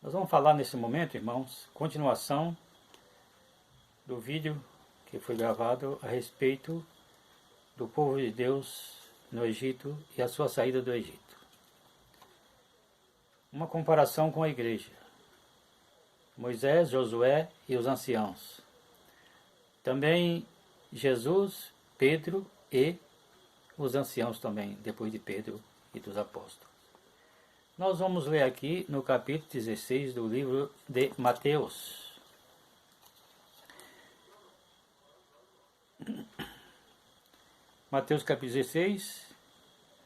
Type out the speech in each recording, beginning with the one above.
Nós vamos falar nesse momento, irmãos, continuação do vídeo que foi gravado a respeito do povo de Deus no Egito e a sua saída do Egito. Uma comparação com a igreja. Moisés, Josué e os anciãos. Também Jesus, Pedro e os anciãos também, depois de Pedro e dos apóstolos. Nós vamos ler aqui no capítulo 16 do livro de Mateus. Mateus capítulo 16,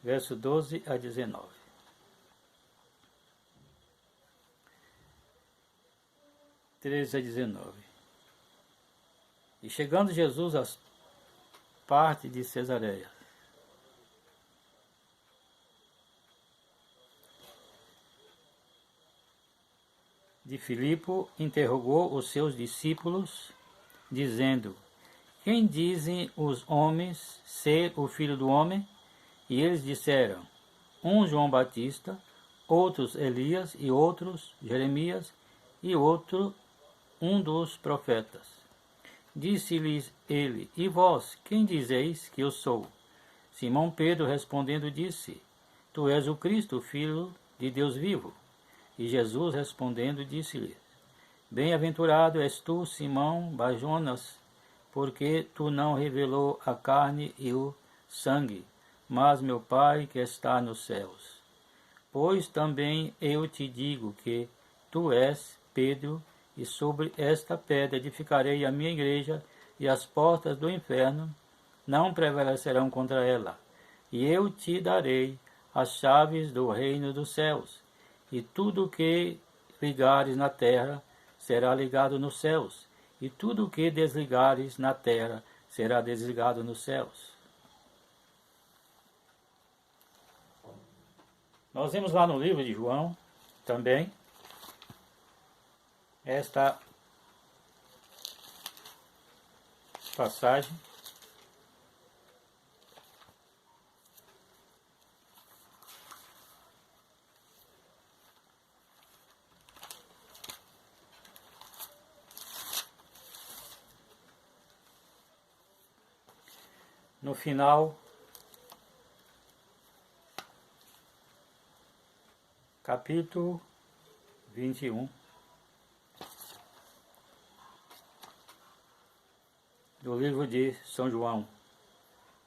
verso 12 a 19. A 19. E chegando Jesus às partes de Cesareia, de Filipe, interrogou os seus discípulos, dizendo: Quem dizem os homens ser o Filho do Homem? E eles disseram: um João Batista, outros Elias, e outros Jeremias, e outro um dos profetas. Disse-lhes ele: E vós, quem dizeis que eu sou? Simão Pedro respondendo disse: Tu és o Cristo, o Filho de Deus vivo. E Jesus respondendo disse-lhe: Bem-aventurado és tu, Simão Bar-Jonas, porque tu não revelou a carne e o sangue, mas meu Pai que está nos céus. Pois também eu te digo que tu és Pedro, e sobre esta pedra edificarei a minha igreja, e as portas do inferno não prevalecerão contra ela. E eu te darei as chaves do reino dos céus. E tudo o que ligares na terra será ligado nos céus, e tudo o que desligares na terra será desligado nos céus. Nós vemos lá no livro de João também esta passagem. No final, capítulo 21 do livro de São João,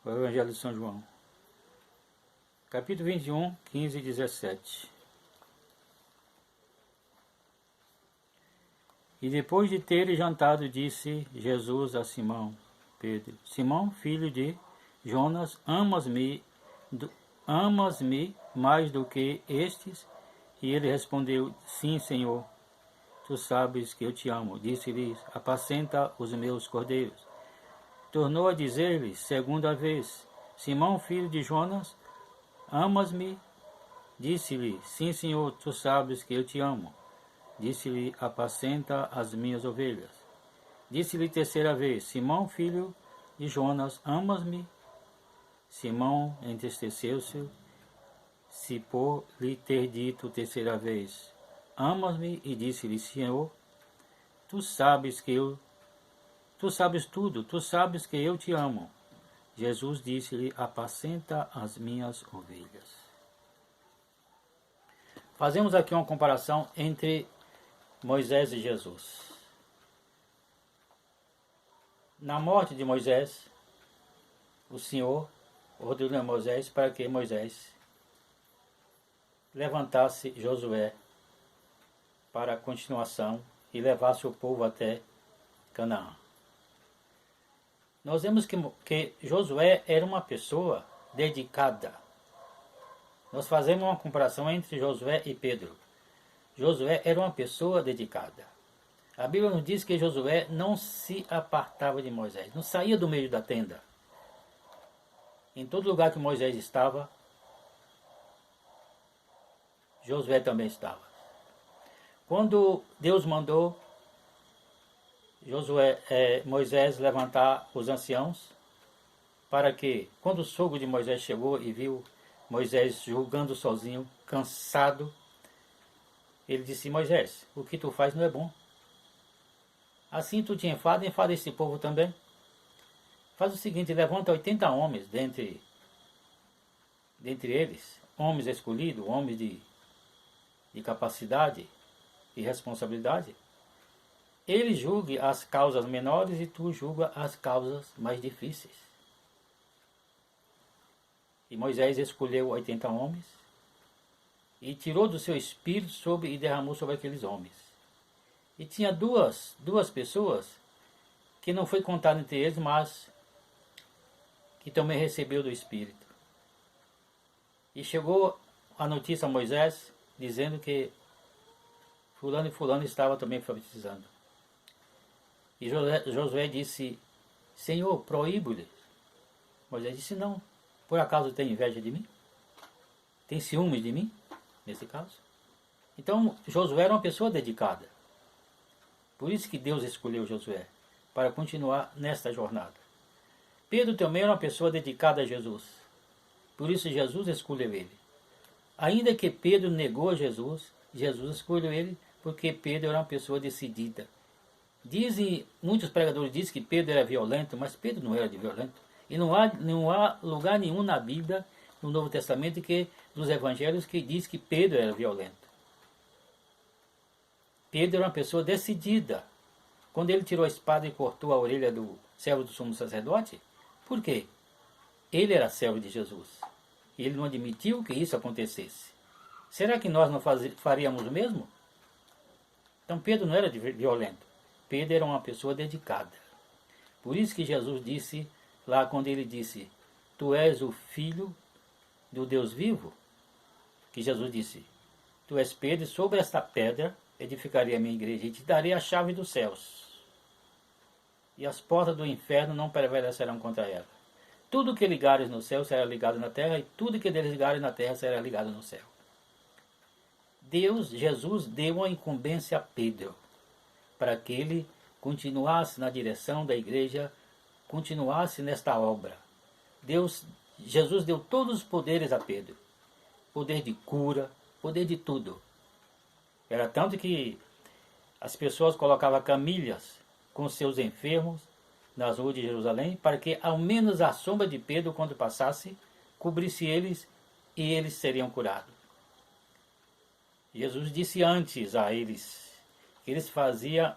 o Evangelho de São João. Capítulo 21, 15 e 17. E depois de ter jantado, disse Jesus a Simão Pedro: Simão, filho de Jonas, amas-me mais do que estes? E ele respondeu: Sim, Senhor, tu sabes que eu te amo. Disse-lhes: Apacenta os meus cordeiros. Tornou a dizer-lhe segunda vez: Simão, filho de Jonas, amas-me? Disse-lhe: Sim, Senhor, tu sabes que eu te amo. Disse-lhe: Apacenta as minhas ovelhas. Disse-lhe terceira vez: Simão, filho de Jonas, amas-me? Simão entristeceu-se, se por lhe ter dito terceira vez: Amas-me? E disse-lhe: Senhor, tu sabes tudo, tu sabes que eu te amo. Jesus disse-lhe: Apacenta as minhas ovelhas. Fazemos aqui uma comparação entre Moisés e Jesus. Na morte de Moisés, o Senhor ordenou a Moisés para que Moisés levantasse Josué para a continuação e levasse o povo até Canaã. Nós vemos que Josué era uma pessoa dedicada. Nós fazemos uma comparação entre Josué e Pedro. Josué era uma pessoa dedicada. A Bíblia nos diz que Josué não se apartava de Moisés, não saía do meio da tenda. Em todo lugar que Moisés estava, Josué também estava. Quando Deus mandou Moisés levantar os anciãos, para que, quando o sogro de Moisés chegou e viu Moisés julgando sozinho, cansado, Ele disse: Moisés, o que tu faz não é bom. Assim tu te enfada esse povo também. Faz o seguinte, levanta 80 homens dentre eles, homens escolhidos, homens de capacidade e responsabilidade. Ele julgue as causas menores e tu julga as causas mais difíceis. E Moisés escolheu 80 homens e tirou do seu espírito e derramou sobre aqueles homens. E tinha duas pessoas que não foi contado entre eles, mas que também recebeu do Espírito. E chegou a notícia a Moisés, dizendo que fulano e fulano estava também profetizando. E Josué disse: Senhor, proíbo-lhes. Moisés disse: não. Por acaso tem inveja de mim? Tem ciúmes de mim, nesse caso? Então, Josué era uma pessoa dedicada. Por isso que Deus escolheu Josué, para continuar nesta jornada. Pedro também era uma pessoa dedicada a Jesus. Por isso Jesus escolheu ele. Ainda que Pedro negou Jesus, Jesus escolheu ele porque Pedro era uma pessoa decidida. Muitos pregadores dizem que Pedro era violento, mas Pedro não era violento. E não há lugar nenhum na Bíblia, no Novo Testamento, dos Evangelhos, que diz que Pedro era violento. Pedro era uma pessoa decidida. Quando ele tirou a espada e cortou a orelha do servo do sumo sacerdote, por quê? Ele era servo de Jesus. E ele não admitiu que isso acontecesse. Será que nós não faríamos o mesmo? Então Pedro não era violento. Pedro era uma pessoa dedicada. Por isso que Jesus disse, lá quando ele disse, tu és o filho do Deus vivo, que Jesus disse, tu és Pedro, e sobre esta pedra edificarei a minha igreja, e te darei a chave dos céus. E as portas do inferno não prevalecerão contra ela. Tudo que ligares no céu será ligado na terra, e tudo que desligares na terra será ligado no céu. Jesus deu uma incumbência a Pedro, para que ele continuasse na direção da igreja, continuasse nesta obra. Jesus deu todos os poderes a Pedro. Poder de cura, poder de tudo. Era tanto que as pessoas colocavam camilhas com seus enfermos nas ruas de Jerusalém, para que ao menos a sombra de Pedro, quando passasse, cobrisse eles e eles seriam curados. Jesus disse antes a eles que eles faria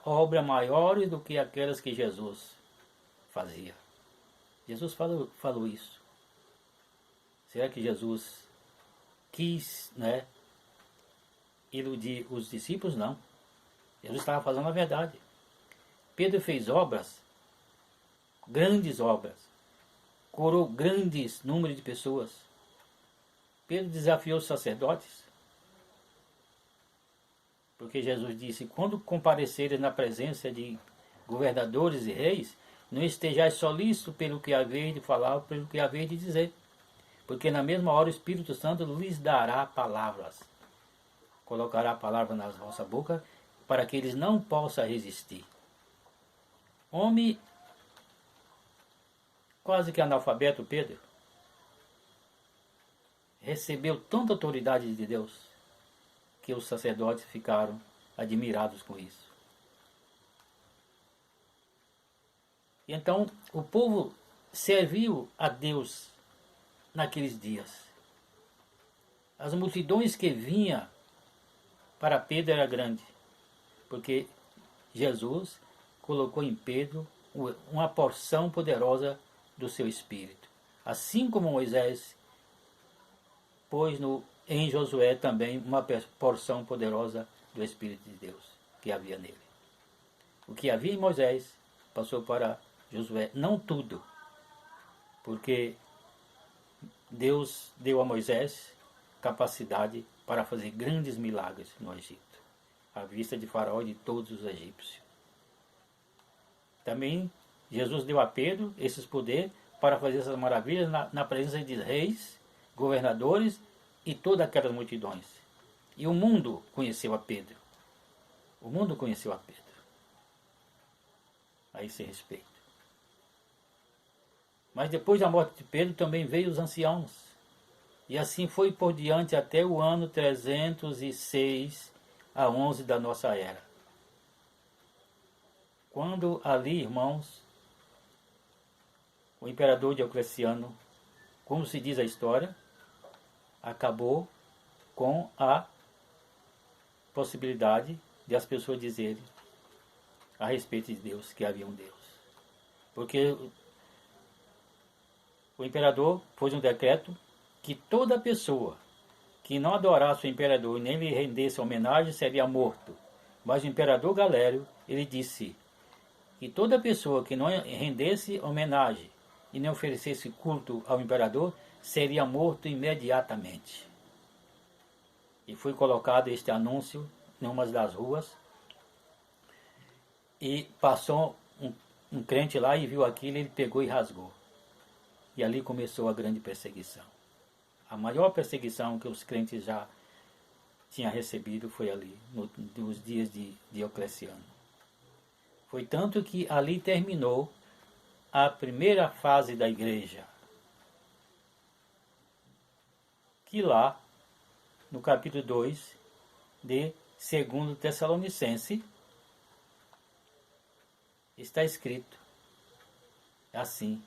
obras maiores do que aquelas que Jesus fazia. Jesus falou isso. Será que Jesus quis, iludir os discípulos? Não. Jesus estava fazendo a verdade. Pedro fez obras, grandes obras, curou grandes números de pessoas. Pedro desafiou os sacerdotes, porque Jesus disse, quando compareceres na presença de governadores e reis, não estejais solícitos pelo que haveis de falar ou pelo que haveis de dizer, porque na mesma hora o Espírito Santo lhes dará palavras, colocará a palavra na vossa boca, para que eles não possam resistir. Homem quase que analfabeto, Pedro, recebeu tanta autoridade de Deus, que os sacerdotes ficaram admirados com isso. E então o povo serviu a Deus naqueles dias. As multidões que vinham para Pedro era grande, porque Jesus colocou em Pedro uma porção poderosa do seu espírito. Assim como Moisés pôs em Josué também uma porção poderosa do Espírito de Deus que havia nele. O que havia em Moisés passou para Josué, não tudo, porque Deus deu a Moisés capacidade para fazer grandes milagres no Egito, à vista de Faraó e de todos os egípcios. Também Jesus deu a Pedro esses poderes para fazer essas maravilhas na presença de reis, governadores e todas aquelas multidões. E o mundo conheceu a Pedro. O mundo conheceu a Pedro. A esse respeito. Mas depois da morte de Pedro também veio os anciãos. E assim foi por diante até o ano 306 a 11 da nossa era. Quando ali, irmãos, o imperador Diocleciano, como se diz a história, acabou com a possibilidade de as pessoas dizerem a respeito de Deus que havia um Deus. Porque o imperador pôs um decreto que toda pessoa que não adorasse o imperador e nem lhe rendesse homenagem seria morto. Mas o imperador Galério, ele disse que toda pessoa que não rendesse homenagem e nem oferecesse culto ao imperador seria morto imediatamente. E foi colocado este anúncio em uma das ruas, e passou um crente lá e viu aquilo, ele pegou e rasgou. E ali começou a grande perseguição. A maior perseguição que os crentes já tinham recebido foi ali, nos dias de Diocleciano. Foi tanto que ali terminou a primeira fase da igreja. Que lá, no capítulo 2 de 2 Tessalonicense, está escrito assim: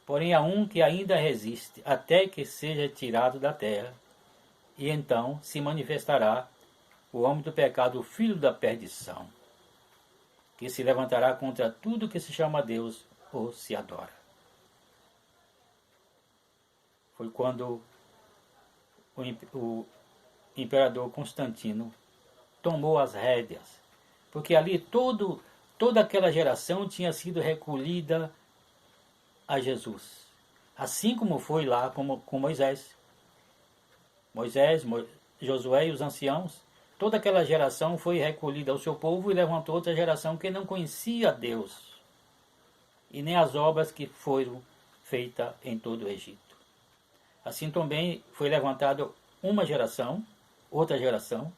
porém há um que ainda resiste, até que seja tirado da terra, e então se manifestará o homem do pecado, o filho da perdição, que se levantará contra tudo que se chama Deus ou se adora. Foi quando o imperador Constantino tomou as rédeas, porque ali toda aquela geração tinha sido recolhida a Jesus, assim como foi lá com Moisés, Josué e os anciãos. Toda aquela geração foi recolhida ao seu povo e levantou outra geração que não conhecia Deus e nem as obras que foram feitas em todo o Egito. Assim também foi levantada uma geração, outra geração,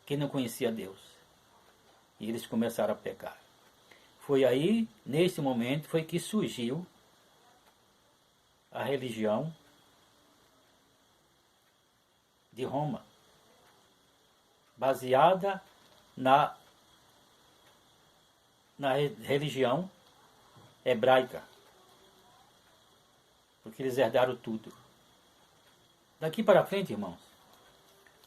que não conhecia Deus. E eles começaram a pecar. Foi aí, nesse momento, foi que surgiu a religião de Roma, baseada na religião hebraica, porque eles herdaram tudo. Daqui para frente, irmãos,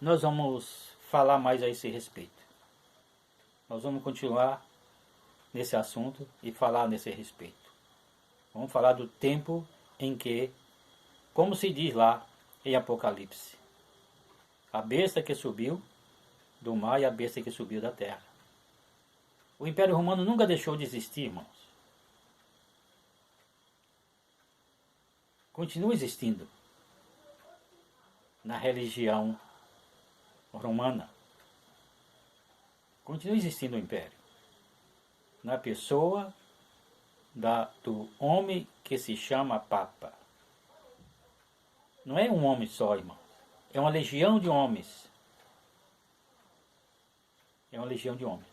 nós vamos falar mais a esse respeito. Nós vamos continuar nesse assunto e falar nesse respeito. Vamos falar do tempo em que, como se diz lá em Apocalipse, a besta que subiu do mar e a besta que subiu da terra. O Império Romano nunca deixou de existir, irmãos. Continua existindo na religião romana. Continua existindo o Império. Na pessoa do homem que se chama Papa. Não é um homem só, irmão. É uma legião de homens. É uma legião de homens.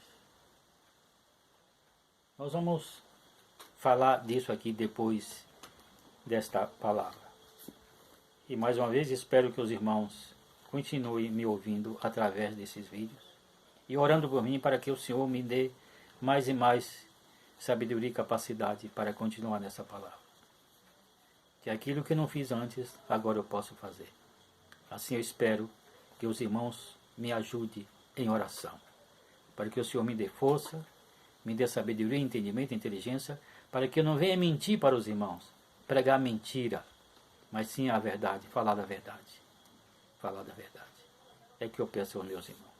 Nós vamos falar disso aqui depois desta palavra. E mais uma vez espero que os irmãos continuem me ouvindo através desses vídeos e orando por mim para que o Senhor me dê mais e mais sabedoria e capacidade para continuar nessa palavra. Que aquilo que não fiz antes, agora eu posso fazer. Assim eu espero que os irmãos me ajudem em oração, para que o Senhor me dê força, me dê sabedoria, entendimento, inteligência, para que eu não venha mentir para os irmãos, pregar mentira, mas sim a verdade, falar da verdade. Falar da verdade. É que eu peço aos meus irmãos.